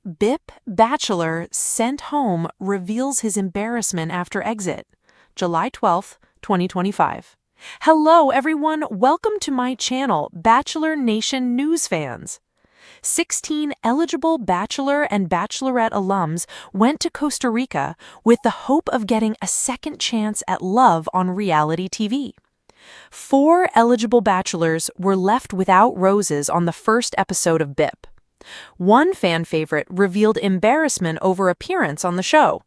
BIP Bachelor sent home reveals his embarrassment after exit. July 12th, 2025. Hello, everyone. Welcome to my channel, Bachelor Nation News fans. 16 eligible Bachelor and Bachelorette alums went to Costa Rica with the hope of getting a second chance at love on reality TV. 4 eligible bachelors were left without roses on the first episode of BIP. One fan favorite revealed embarrassment over appearance on the show.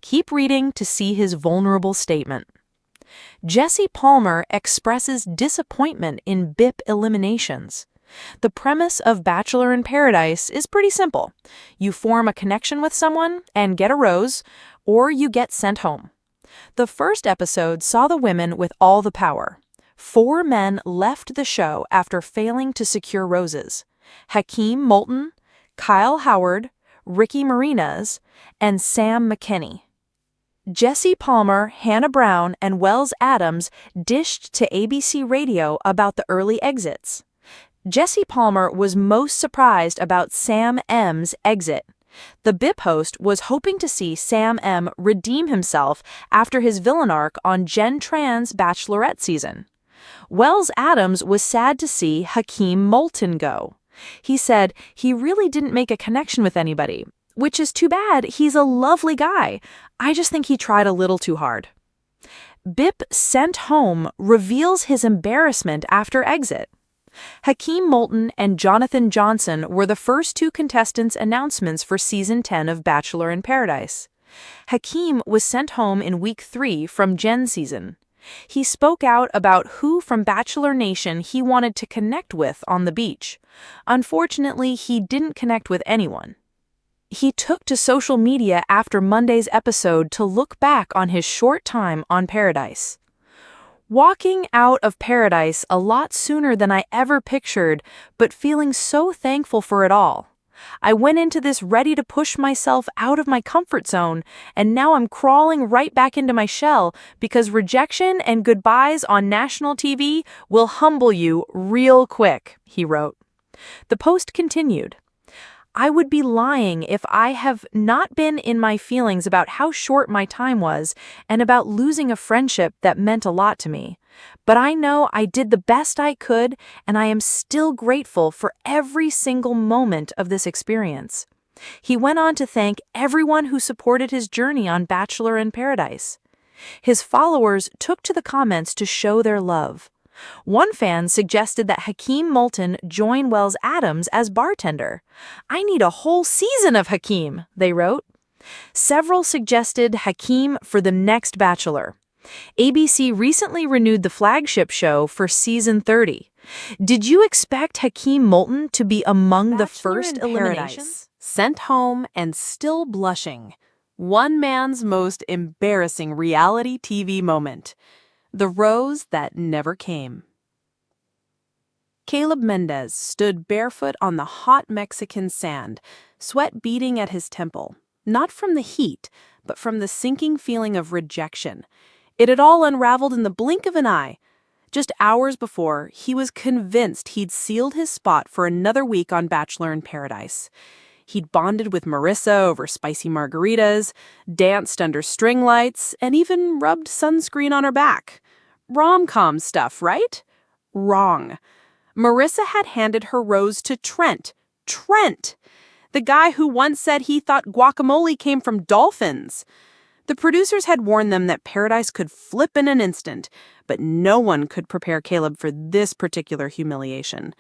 Keep reading to see his vulnerable statement. Jesse Palmer expresses disappointment in BIP eliminations. The premise of Bachelor in Paradise is pretty simple. You form a connection with someone and get a rose, or you get sent home. The first episode saw the women with all the power. 4 men left the show after failing to secure roses: Hakeem Moulton, Kyle Howard, Ricky Marinas, and Sam McKinney. Jesse Palmer, Hannah Brown, and Wells Adams dished to ABC Radio about the early exits. Jesse Palmer was most surprised about Sam M's exit. The BIP host was hoping to see Sam M redeem himself after his villain arc on Jen Tran's Bachelorette season. Wells Adams was sad to see Hakeem Moulton go. He said he really didn't make a connection with anybody, which is too bad. He's a lovely guy. I just think he tried a little too hard. BIP sent home reveals his embarrassment after exit. Hakeem Moulton and Jonathan Johnson were the first 2 contestants' announcements for Season 10 of Bachelor in Paradise. Hakeem was sent home in Week 3 from Jen's season. He spoke out about who from Bachelor Nation he wanted to connect with on the beach. Unfortunately, he didn't connect with anyone. He took to social media after Monday's episode to look back on his short time on Paradise. Walking out of Paradise a lot sooner than I ever pictured, but feeling so thankful for it all. I went into this ready to push myself out of my comfort zone, and now I'm crawling right back into my shell because rejection and goodbyes on national TV will humble you real quick, he wrote. The post continued. I would be lying if I have not been in my feelings about how short my time was and about losing a friendship that meant a lot to me. But I know I did the best I could, and I am still grateful for every single moment of this experience. He went on to thank everyone who supported his journey on Bachelor in Paradise. His followers took to the comments to show their love. One fan suggested that Hakeem Moulton join Wells Adams as bartender. I need a whole season of Hakeem, they wrote. Several suggested Hakeem for the next Bachelor. ABC recently renewed the flagship show for Season 30. Did you expect Hakeem Moulton to be among the first eliminations? Sent home and still blushing. One man's most embarrassing reality TV moment. The rose that never came. Caleb Mendez stood barefoot on the hot Mexican sand, sweat beading at his temple, not from the heat, but from the sinking feeling of rejection. It had all unraveled in the blink of an eye. Just hours before, he was convinced he'd sealed his spot for another week on Bachelor in Paradise. He'd bonded with Marissa over spicy margaritas, danced under string lights, and even rubbed sunscreen on her back. Rom-com stuff, right? Wrong. Marissa had handed her rose to Trent. Trent! The guy who once said he thought guacamole came from dolphins. The producers had warned them that Paradise could flip in an instant, but no one could prepare Caleb for this particular humiliation.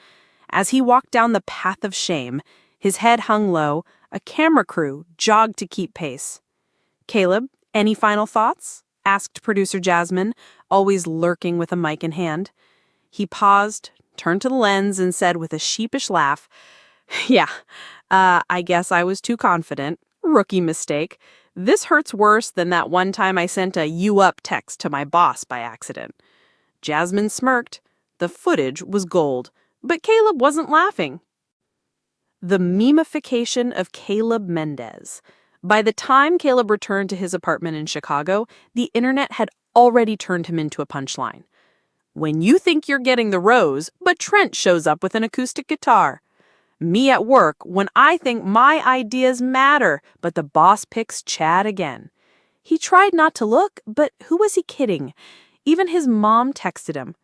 As he walked down the path of shame, his head hung low, a camera crew jogged to keep pace. Caleb, any final thoughts? Asked producer Jasmine, always lurking with a mic in hand. He paused, turned to the lens, and said with a sheepish laugh, Yeah, I guess I was too confident. Rookie mistake. This hurts worse than that one time I sent a "you up" text to my boss by accident. Jasmine smirked. The footage was gold, but Caleb wasn't laughing. The memification of Caleb Mendez. By the time Caleb returned to his apartment in Chicago, the internet had already turned him into a punchline. When you think you're getting the rose, but Trent shows up with an acoustic guitar. Me at work when I think my ideas matter, but the boss picks Chad again. He tried not to look, but who was he kidding? Even his mom texted him,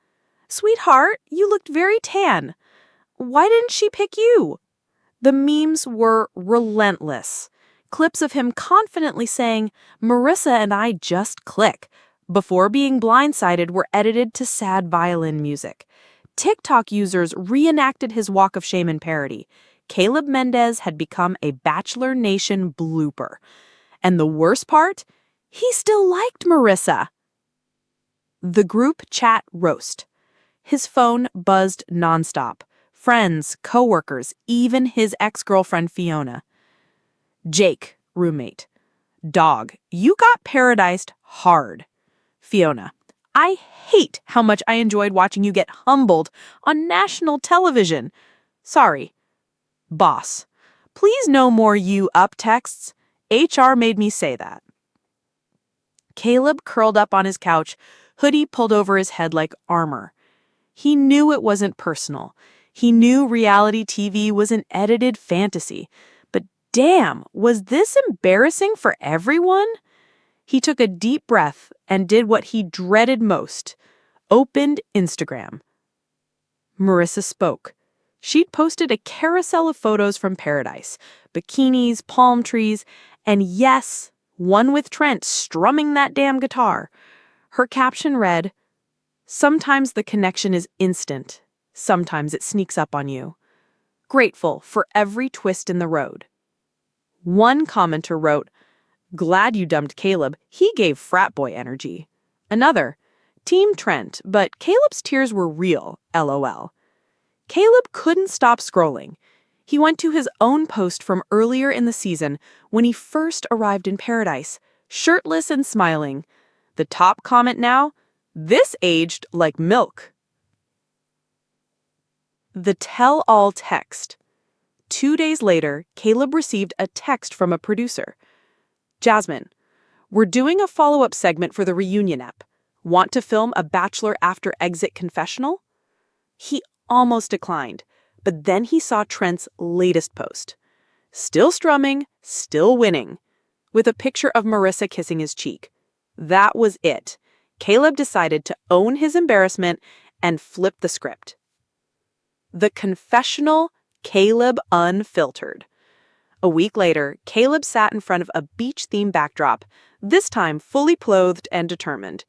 "Sweetheart, you looked very tan. Why didn't she pick you?" The memes were relentless. Clips of him confidently saying, "Marissa and I just click," before being blindsided were edited to sad violin music. TikTok users reenacted his walk of shame in parody. Caleb Mendez had become a Bachelor Nation blooper. And the worst part? He still liked Marissa. The group chat roast. His phone buzzed nonstop. Friends, coworkers, even his ex-girlfriend Fiona. Jake, roommate. Dog, you got paradised hard. Fiona, I hate how much I enjoyed watching you get humbled on national television. Sorry. Boss, please no more you up texts. HR made me say that. Caleb curled up on his couch, hoodie pulled over his head like armor. He knew it wasn't personal. He knew reality TV was an edited fantasy. But damn, was this embarrassing for everyone? He took a deep breath and did what he dreaded most. Opened Instagram. Marissa spoke. She'd posted a carousel of photos from paradise, bikinis, palm trees, and yes, one with Trent strumming that damn guitar. Her caption read, "Sometimes the connection is instant. Sometimes it sneaks up on you. Grateful for every twist in the road." One commenter wrote, "Glad you dumped Caleb. He gave frat boy energy." Another, "Team Trent, but Caleb's tears were real, LOL." Caleb couldn't stop scrolling. He went to his own post from earlier in the season when he first arrived in paradise, shirtless and smiling. The top comment now, "This aged like milk." The tell-all text. 2 days later, Caleb received a text from a producer. "Jasmine, we're doing a follow-up segment for the reunion ep. Want to film a Bachelor after exit confessional?" He almost declined, but then he saw Trent's latest post. Still strumming, still winning, with a picture of Marissa kissing his cheek. That was it. Caleb decided to own his embarrassment and flip the script. The confessional Caleb Unfiltered. A week later, Caleb sat in front of a beach-themed backdrop, this time fully clothed and determined.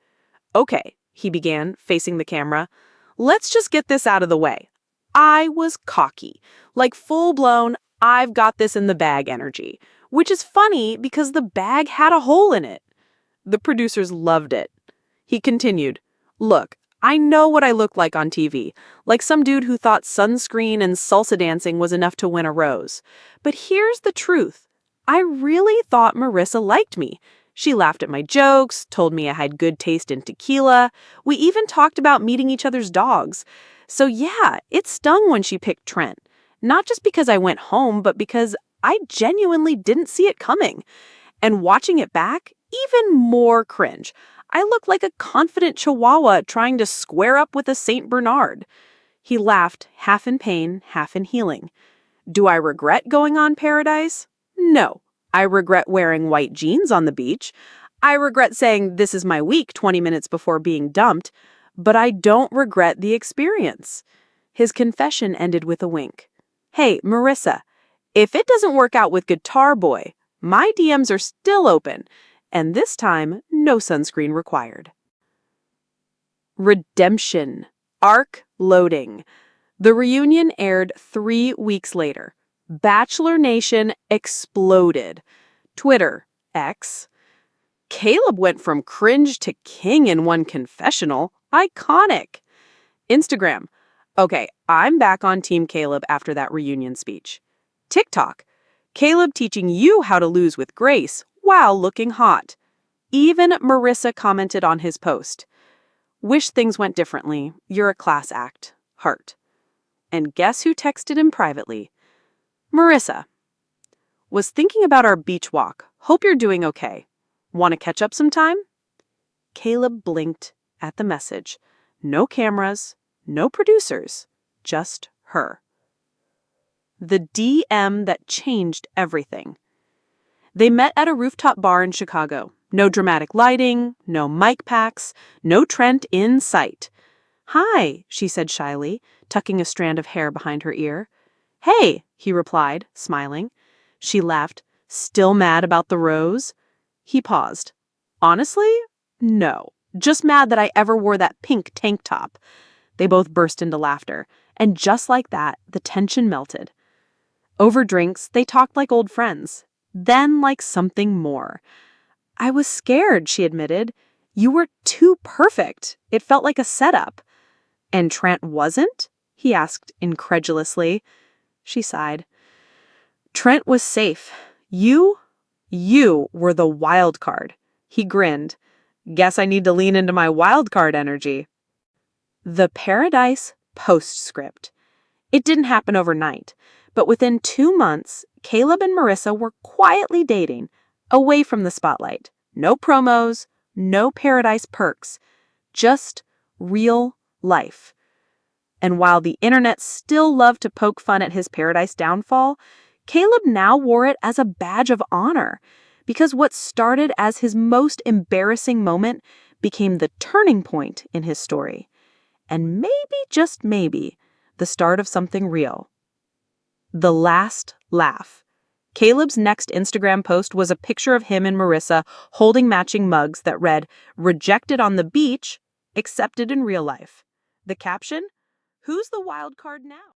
"Okay," he began, facing the camera. "Let's just get this out of the way." I was cocky, like full-blown, I've got this in the bag energy, which is funny because the bag had a hole in it. The producers loved it. He continued, "Look, I know what I look like on TV, like some dude who thought sunscreen and salsa dancing was enough to win a rose. But here's the truth. I really thought Marissa liked me. She laughed at my jokes, told me I had good taste in tequila. We even talked about meeting each other's dogs. So yeah, it stung when she picked Trent. Not just because I went home, but because I genuinely didn't see it coming. And watching it back, even more cringe. I look like a confident chihuahua trying to square up with a Saint Bernard." He laughed, half in pain, half in healing. Do I regret going on Paradise? No. I regret wearing white jeans on the beach. I regret saying this is my week 20 minutes before being dumped. But I don't regret the experience. His confession ended with a wink. "Hey, Marissa, if it doesn't work out with Guitar Boy, my DMs are still open. And this time, no sunscreen required." Redemption. Arc loading. The reunion aired 3 weeks later. Bachelor Nation exploded. Twitter, X. Caleb went from cringe to king in one confessional. Iconic. Instagram. Okay, I'm back on Team Caleb after that reunion speech. TikTok. Caleb teaching you how to lose with grace while looking hot. Even Marissa commented on his post. "Wish things went differently. You're a class act. Heart." And guess who texted him privately? "Marissa. Was thinking about our beach walk. Hope you're doing okay. Want to catch up sometime?" Caleb blinked at the message. No cameras, no producers, just her. The DM that changed everything. They met at a rooftop bar in Chicago. No dramatic lighting, no mic packs, no Trent in sight. "Hi," she said shyly, tucking a strand of hair behind her ear. "Hey," he replied, smiling. She laughed, "Still mad about the rose?" He paused. "Honestly, no. Just mad that I ever wore that pink tank top." They both burst into laughter, and just like that, the tension melted. Over drinks, they talked like old friends. Then like something more. "I was scared," she admitted. "You were too perfect. It felt like a setup." "And Trent wasn't?" he asked incredulously. She sighed. "Trent was safe. You were the wild card." He grinned. "Guess I need to lean into my wild card energy." The Paradise postscript. It didn't happen overnight, but within 2 months, Caleb and Marissa were quietly dating, away from the spotlight. No promos, no Paradise perks, just real life. And while the internet still loved to poke fun at his Paradise downfall, Caleb now wore it as a badge of honor, because what started as his most embarrassing moment became the turning point in his story. And maybe, just maybe, the start of something real. The last laugh. Caleb's next Instagram post was a picture of him and Marissa holding matching mugs that read, "Rejected on the beach, accepted in real life." The caption, "Who's the wild card now?"